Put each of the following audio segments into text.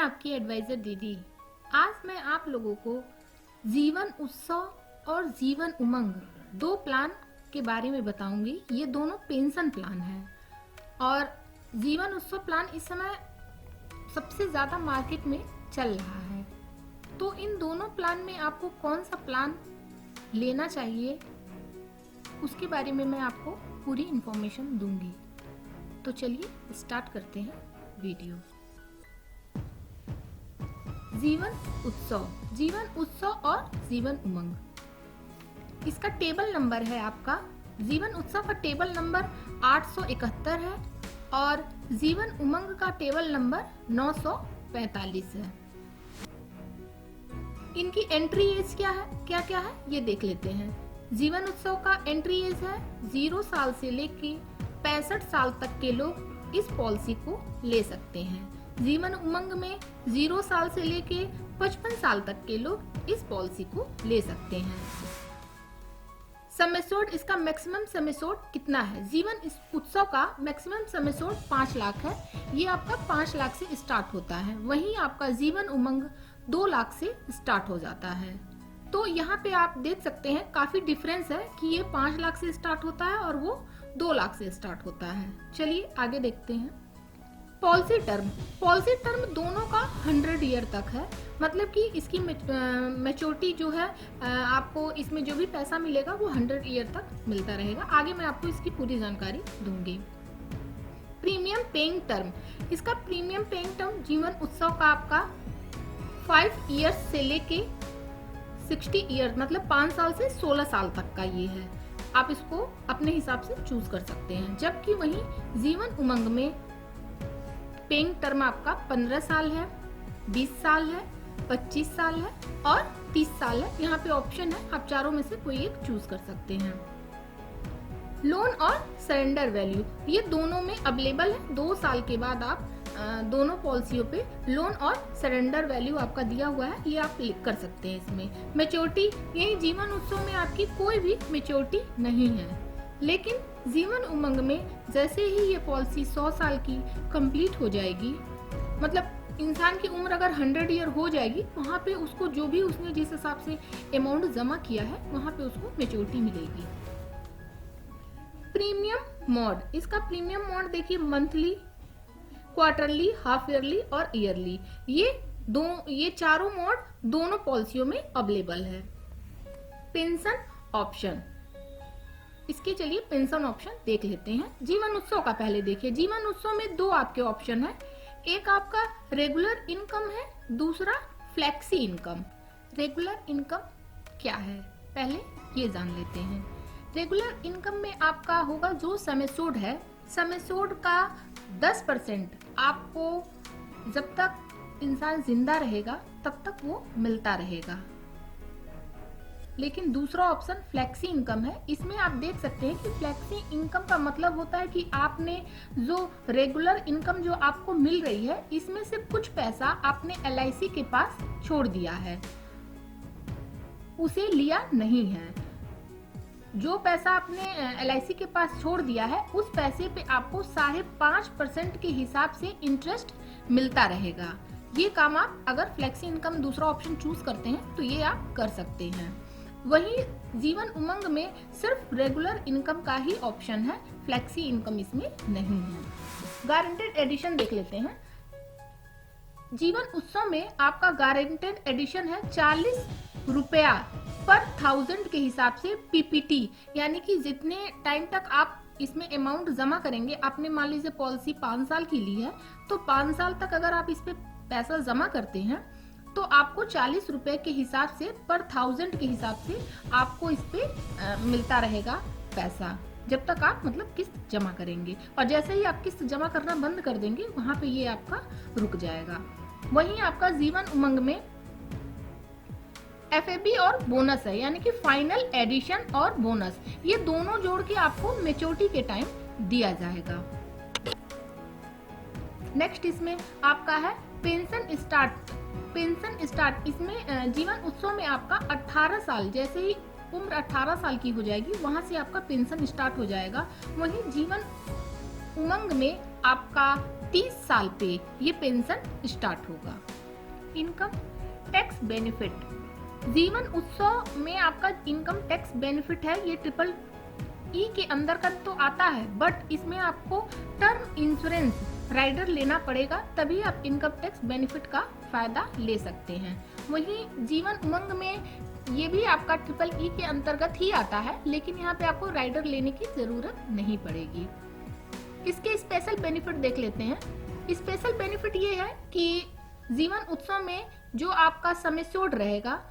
आपकी एडवाइजर दीदी। आज मैं आप लोगों को जीवन उत्सव और जीवन उमंग दो प्लान के बारे में बताऊंगी। ये दोनों पेंशन प्लान हैं और जीवन उत्सव प्लान इस समय सबसे ज्यादा मार्केट में चल रहा है। तो इन दोनों प्लान में आपको कौन सा प्लान लेना चाहिए उसके बारे में मैं आपको पूरी इंफॉर्मेशन दूंगी। तो चलिए स्टार्ट करते हैं वीडियो। जीवन उत्सव और जीवन उमंग, इसका टेबल नंबर है आपका। जीवन उत्सव का टेबल नंबर 871 है और जीवन उमंग का टेबल नंबर 945 है। इनकी एंट्री एज क्या है ये देख लेते हैं। जीवन उत्सव का एंट्री एज है 0 साल से लेके 65 साल तक के लोग इस पॉलिसी को ले सकते हैं। जीवन उमंग में 0 साल से लेके 55 साल तक के लोग इस पॉलिसी को ले सकते हैं। सम एश्योर्ड, इसका मैक्सिमम सम एश्योर्ड कितना है? जीवन इस उत्सव का मैक्सिमम सम एश्योर्ड 5 लाख है। ये आपका 5 लाख से स्टार्ट होता है। वहीं आपका जीवन उमंग 2 लाख से स्टार्ट हो जाता है। तो यहाँ पे आप देख सकते हैं काफी डिफरेंस है कि ये 5 लाख से स्टार्ट होता है और वो 2 लाख से स्टार्ट होता है। चलिए आगे देखते हैं। पॉलिसी टर्म दोनों का 100 ईयर तक है। मतलब कि इसकी मैच्योरिटी जो है आपको इसमें जो भी पैसा मिलेगा वो 100 ईयर तक मिलता रहेगा। आगे मैं आपको इसकी पूरी जानकारी दूंगी। प्रीमियम पेइंग टर्म, इसका प्रीमियम पेइंग टर्म जीवन उत्सव का आपका 5 ईयर्स से लेके 60 ईयर मतलब 5 साल से 16 साल तक का ये है। आप इसको अपने हिसाब से चूज कर सकते हैं। जबकि वहीं जीवन उमंग में पेइंग टर्म आपका 15 साल है, 20 साल है, 25 साल है और 30 साल है। यहाँ पे ऑप्शन है, आप चारों में से कोई एक चूज कर सकते हैं। लोन और सरेंडर वैल्यू, ये दोनों में अवेलेबल है। 2 साल के बाद आप दोनों पॉलिसियों पे लोन और सरेंडर वैल्यू आपका दिया हुआ है, ये आप क्लिक कर सकते हैं। इसमें मैच्योरिटी, यही जीवन उत्सव में आपकी कोई भी मैच्योरिटी नहीं है। लेकिन जीवन उमंग में जैसे ही ये पॉलिसी 100 साल की कंप्लीट हो जाएगी, मतलब इंसान की उम्र अगर 100 ईयर हो जाएगी, वहाँ पे उसको जो भी उसने जिस हिसाब से अमाउंट जमा किया है वहाँ पे उसको मैच्योरिटी मिलेगी। प्रीमियम मोड, इसका प्रीमियम मोड देखिए मंथली, क्वार्टरली, हाफ ईयरली और ईयरली, ये चारों मोड दोनों पॉलिसियों में अवेलेबल है। पेंशन ऑप्शन, इसके चलिए पेंशन ऑप्शन देख लेते हैं। जीवन उत्सव का पहले देखिए। जीवन उत्सव में 2 आपके ऑप्शन है। एक आपका रेगुलर इनकम है, दूसरा फ्लेक्सी इनकम। रेगुलर इनकम क्या है पहले ये जान लेते हैं। रेगुलर इनकम में आपका होगा जो सम एश्योर्ड है, सम एश्योर्ड का 10% आपको जब तक इंसान जिंदा रहेगा तब तक वो मिलता रहेगा। लेकिन दूसरा ऑप्शन फ्लेक्सी इनकम है। इसमें आप देख सकते हैं कि फ्लेक्सी इनकम का मतलब होता है कि आपने जो रेगुलर इनकम जो आपको मिल रही है, इसमें से कुछ पैसा आपने LIC के पास छोड़ दिया है, उसे लिया नहीं है। जो पैसा आपने LIC के पास छोड़ दिया है, उस पैसे पे आपको 5.5% के हिसाब से इंटरेस्ट मिलता रहेगा। ये काम आप अगर फ्लेक्सी इनकम दूसरा ऑप्शन चूज करते हैं तो ये आप कर सकते हैं। वहीं जीवन उमंग में सिर्फ रेगुलर इनकम का ही ऑप्शन है, फ्लेक्सी इनकम इसमें नहीं है। गारंटेड एडिशन देख लेते हैं। जीवन उत्सव में आपका गारंटेड एडिशन है 40 रुपया पर 1000 के हिसाब से PPT, यानी कि जितने टाइम तक आप इसमें अमाउंट जमा करेंगे, आपने मान लीजिए पॉलिसी 5 साल की ली है, तो 5 साल तक अगर आप इस पे पैसा जमा करते हैं तो आपको 40 रुपए के हिसाब से पर 1000 के हिसाब से आपको इस पे मिलता रहेगा पैसा, जब तक आप मतलब किस्त जमा करेंगे। और जैसे ही आप किस्त जमा करना बंद कर देंगे, वहां पे ये आपका रुक जाएगा। वहीं आपका जीवन उमंग में FAB और बोनस है, यानी कि फाइनल एडिशन और बोनस, ये दोनों जोड़ के आपको मैच्योरिटी के टाइम दिया जाएगा। नेक्स्ट इसमें आपका है पेंशन स्टार्ट। इसमें जीवन उत्सव में आपका 18 साल, जैसे ही उम्र 18 साल की हो जाएगी वहां से आपका पेंशन स्टार्ट हो जाएगा। वहीं जीवन उमंग में आपका 30 साल पे ये पेंशन स्टार्ट होगा। इनकम टैक्स बेनिफिट, जीवन उत्सव में आपका इनकम टैक्स बेनिफिट है, ये ट्रिपल ई के अंदर का तो आता है, बट इसमें आपको टर्म इंश्योरेंस राइडर लेना पड़ेगा, तभी आप इनकम टैक्स बेनिफिट का फायदा ले सकते हैं। वहीं जीवन उमंग में ये भी आपका ट्रिपल ई के अंतर्गत ही आता है, लेकिन यहाँ पे आपको राइडर लेने की जरूरत नहीं पड़ेगी। इसके स्पेशल बेनिफिट देख लेते हैं। स्पेशल बेनिफिट ये है कि जीवन उत्सव में जो आपका समय सोड रहेगा,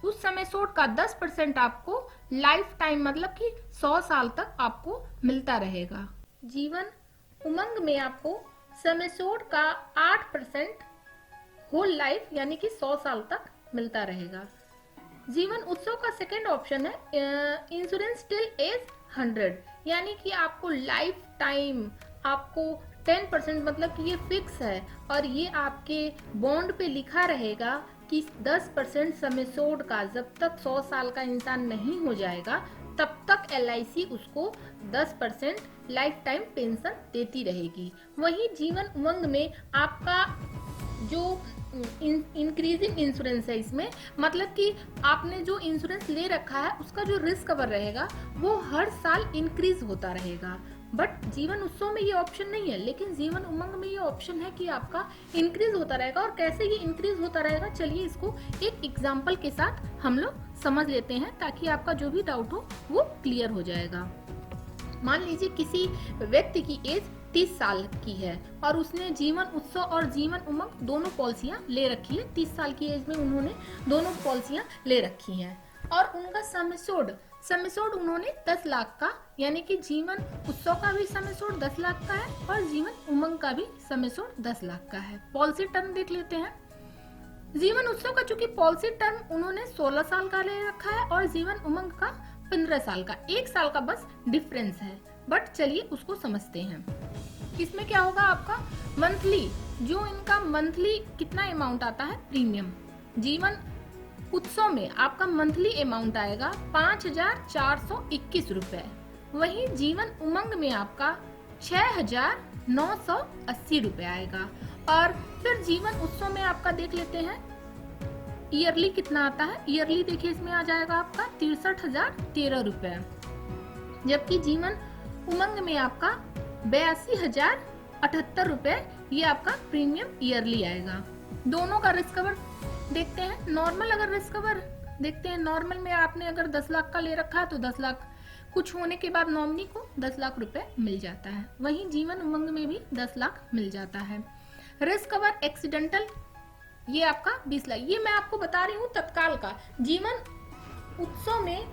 उस समय सोड का 10% आपको लाइफ टाइम मतलब कि 100 साल तक आपको मिलता रहेगा। जीवन उमंग में आपको समय सोड का 8% होल लाइफ यानी कि 100 साल तक मिलता रहेगा। जीवन उत्सव का सेकेंड ऑप्शन है इंश्योरेंस टिल एज 100, यानी कि आपको लाइफ टाइम आपको 10% मतलब कि ये फिक्स है और ये आपके बॉन्ड पे लिखा रहेगा कि 10% समय सोड का जब तक 100 साल का इंसान नहीं हो जाएगा तब तक LIC उसको 10% लाइफ टाइम पेंशन देती रहेगी। वहीं जीवन उमंग में आपका जो इंक्रीजिंग इंश्योरेंस है, इसमें मतलब कि आपने जो इंश्योरेंस ले रखा है उसका जो रिस्क कवर रहेगा वो हर साल इंक्रीज होता रहेगा। बट जीवन उत्सव में ये ऑप्शन नहीं है, लेकिन जीवन उमंग में ये ऑप्शन है कि आपका इंक्रीज होता रहेगा। और कैसे ये इंक्रीज होता रहेगा, चलिए इसको एक एग्जांपल के साथ हम लोग समझ लेते हैं ताकि आपका जो भी डाउट हो वो क्लियर हो जाएगा। मान लीजिए किसी व्यक्ति की एज 30 साल की है और उसने जीवन उत्सव और जीवन उमंग दोनों पॉलिसियां ले रखी है। 30 साल की एज में उन्होंने दोनों पॉलिसियां ले रखी हैं और उनका समय सोड उन्होंने 10 लाख का, यानी कि जीवन उत्सव का भी समय सोड 10 लाख का है और जीवन उमंग का भी समय सोड 10 लाख का है। पॉलिसी टर्म देख लेते हैं। जीवन उत्सव का चूंकि पॉलिसी टर्म उन्होंने 16 साल का ले रखा है और जीवन उमंग का 15 साल का, 1 साल का बस डिफरेंस है। बट चलिए उसको समझते हैं। इसमें क्या होगा, आपका मंथली जो इनका मंथली कितना अमाउंट आता है प्रीमियम, जीवन उत्सव में आपका मंथली अमाउंट आएगा 5,421 रुपए। वहीं जीवन उमंग में आपका 6,980 रुपए आएगा। और फिर जीवन उत्सव में आपका देख लेते हैं ईयरली कितना आता है। ईयरली देखिए इसमें आ जाएगा आपका 63,013 रुपए, जबकि जीवन उमंग में आपका 82,078 रुपए ये आपका प्रीमियम ईयरली आएगा। दोनों का रिस्क कवर देखते हैं। नॉर्मल अगर रिस्क कवर देखते हैं, नॉर्मल में आपने अगर 10 लाख का ले रखा है तो 10 लाख कुछ होने के बाद नॉमिनी को 10 लाख रुपए मिल जाता है। वहीं जीवन उमंग में भी 10 लाख मिल जाता है। रिस्क कवर एक्सीडेंटल ये आपका 20 लाख, ये मैं आपको बता रही हूँ तत्काल का। जीवन उत्सव में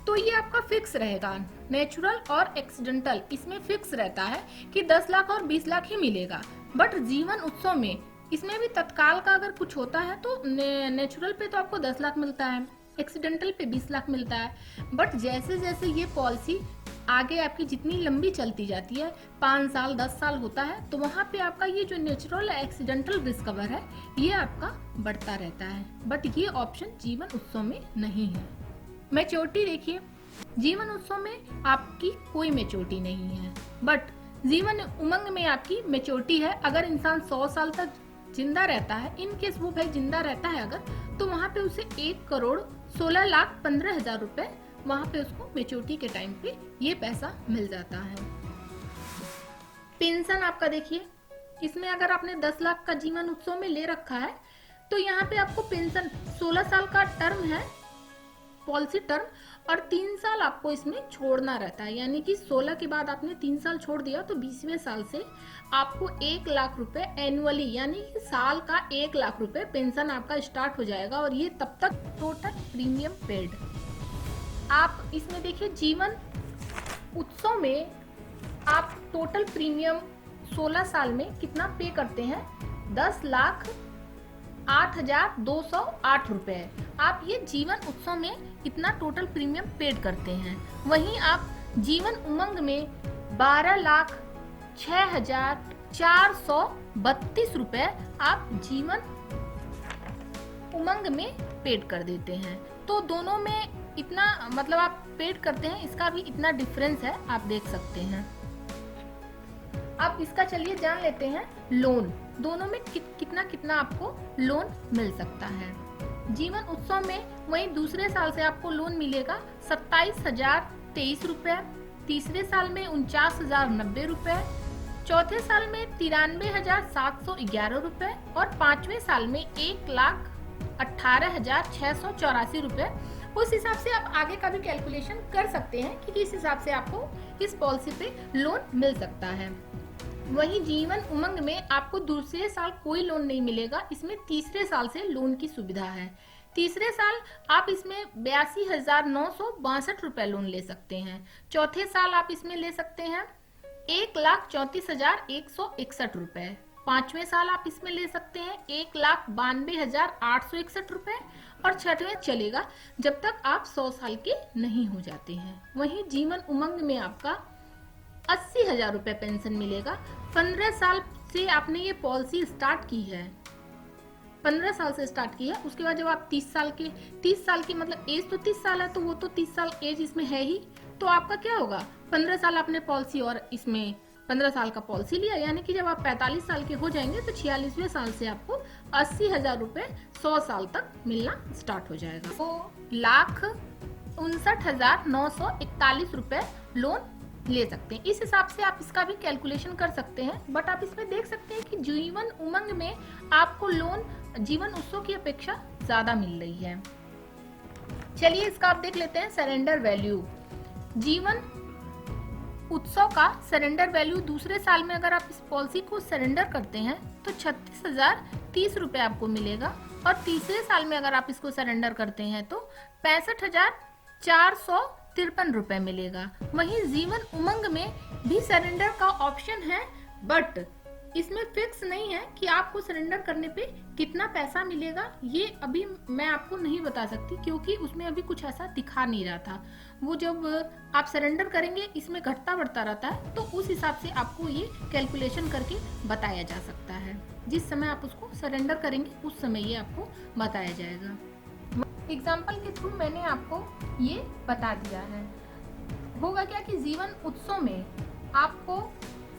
तो ये आपका फिक्स रहेगा, नेचुरल और एक्सीडेंटल इसमें फिक्स रहता है कि 10 लाख और 20 लाख ही मिलेगा। बट जीवन उत्सव में इसमें भी तत्काल का अगर कुछ होता है तो नेचुरल पे तो आपको 10 लाख मिलता है, एक्सीडेंटल पे 20 लाख मिलता है। बट जैसे जैसे ये पॉलिसी आगे आपकी जितनी लंबी चलती जाती है, 5 साल 10 साल होता है, तो वहाँ पे आपका ये जो नेचुरल एक्सीडेंटल रिस्क कवर है ये आपका बढ़ता रहता है। बट ये ऑप्शन जीवन उत्सव में नहीं है। मैच्योरिटी देखिए, जीवन उत्सव में आपकी कोई मैच्योरिटी नहीं है, बट जीवन उमंग में आपकी मैच्योरिटी है। अगर इंसान 100 साल तक जिंदा रहता है, इन केस वो भाई जिंदा रहता है अगर, तो वहाँ पे उसे 1,16,15,000 रुपए वहाँ पे उसको मैच्योरिटी के टाइम पे ये पैसा मिल जाता है। पेंशन आपका देखिए, इसमें अगर आपने 10 लाख का जीवन उत्सव में ले रखा है तो यहाँ पे आपको पेंशन 16 साल का टर्म है पॉलिसी टर्म, और 3 साल आपको इसमें छोड़ना रहता है। यानी कि 16 के बाद आपने 3 साल छोड़ दिया तो 20वें साल से आपको 1 लाख रुपए एनुअली, यानी कि साल का 1 लाख रुपए पेंशन आपका स्टार्ट हो जाएगा। और ये तब तक टोटल प्रीमियम पेड। आप इसमें देखिए जीवन उत्सव में आप टोटल प्रीमियम 16 साल में कितना पे करते हैं, 10,08,208 रुपए। आप ये जीवन उत्सव में इतना टोटल प्रीमियम पेड करते हैं। वहीं आप जीवन उमंग में 12,06,432 रुपए आप जीवन उमंग में पेड कर देते हैं। तो दोनों में इतना मतलब आप पेड करते हैं, इसका भी इतना डिफरेंस है, आप देख सकते हैं। अब इसका चलिए जान लेते हैं लोन, दोनों में कितना कितना आपको लोन मिल सकता है। जीवन उत्सव में वही दूसरे साल से आपको लोन मिलेगा 27,023 रुपए, तीसरे साल में 49,090 रुपए, चौथे साल में 93,711 रुपए और पांचवें साल में 1,18,684 रुपए। उस हिसाब से आप आगे का भी कैलकुलेशन कर सकते हैं कि किस हिसाब से आपको इस पॉलिसी पे लोन मिल सकता है। वहीं जीवन उमंग में आपको दूसरे साल कोई लोन नहीं मिलेगा, इसमें तीसरे साल से लोन की सुविधा है। तीसरे साल आप इसमें 82,962 रुपए लोन ले सकते हैं। चौथे साल आप इसमें ले सकते हैं 1,34,161 रुपए। पांचवें साल आप इसमें ले सकते हैं 1,92,861 रुपए और छठवें चलेगा जब तक आप 100 साल के नहीं हो जाते हैं। वहीं जीवन उमंग में आपका 80,000 रुपए पेंशन मिलेगा। 15 साल से आपने ये पॉलिसी स्टार्ट की है, 15 साल से स्टार्ट की है, उसके बाद जब आप 30 साल की मतलब एज तो 30 साल है, तो वो तो 30 साल एज इसमें है ही, तो आपका क्या होगा 15 साल आपने पॉलिसी और इसमें 15 साल का पॉलिसी लिया, यानी कि जब आप 45 साल के हो जाएंगे तो 46वें साल से आपको 80,000 रुपए 100 साल तक मिलना स्टार्ट हो जाएगा। तो 1,59,941 रुपए लोन ले सकते हैं। इस हिसाब से आप इसका भी कैलकुलेशन कर सकते हैं, बट आप इसमें देख सकते हैं कि जीवन उमंग में आपको लोन जीवन उत्सव की अपेक्षा ज्यादा मिल रही है। चलिए इसका आप देख लेते हैं सरेंडर वैल्यू। जीवन उत्सव का सरेंडर वैल्यू दूसरे साल में अगर आप इस पॉलिसी को सरेंडर करते हैं तो 36,030 रुपए आपको मिलेगा और तीसरे साल में अगर आप इसको सरेंडर करते हैं तो 65,453 रुपए मिलेगा। वहीं जीवन उमंग में भी सरेंडर का ऑप्शन है, बट इसमें फिक्स नहीं है कि आपको सरेंडर करने पे कितना पैसा मिलेगा, ये अभी मैं आपको नहीं बता सकती क्योंकि उसमें अभी कुछ ऐसा दिखा नहीं रहा था। वो जब आप सरेंडर करेंगे इसमें घटता बढ़ता रहता है, तो उस हिसाब से आपको ये कैलकुलेशन करके बताया जा सकता है। जिस समय आप उसको सरेंडर करेंगे उस समय ये आपको बताया जाएगा। एग्जाम्पल के थ्रू मैंने आपको ये बता दिया है। होगा क्या कि जीवन उत्सव में आपको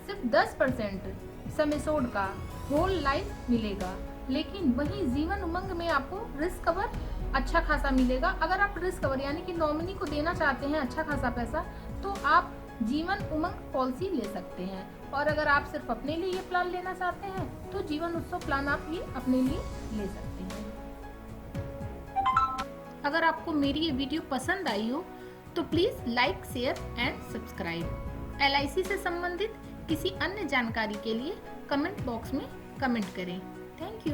सिर्फ 10% सम एश्योर्ड का होल लाइफ मिलेगा, लेकिन वहीं जीवन उमंग में आपको रिस्क कवर अच्छा खासा मिलेगा। अगर आप रिस्क कवर यानी कि नॉमिनी को देना चाहते हैं अच्छा खासा पैसा, तो आप जीवन उमंग पॉलिसी ले सकते हैं। और अगर आप सिर्फ अपने लिए ये प्लान लेना चाहते हैं तो जीवन उत्सव प्लान आप ये अपने लिए ले सकते हैं। अगर आपको मेरी ये वीडियो पसंद आई हो तो please like, share and subscribe. LIC से संबंधित किसी अन्य जानकारी के लिए कमेंट बॉक्स में कमेंट करें। Thank you.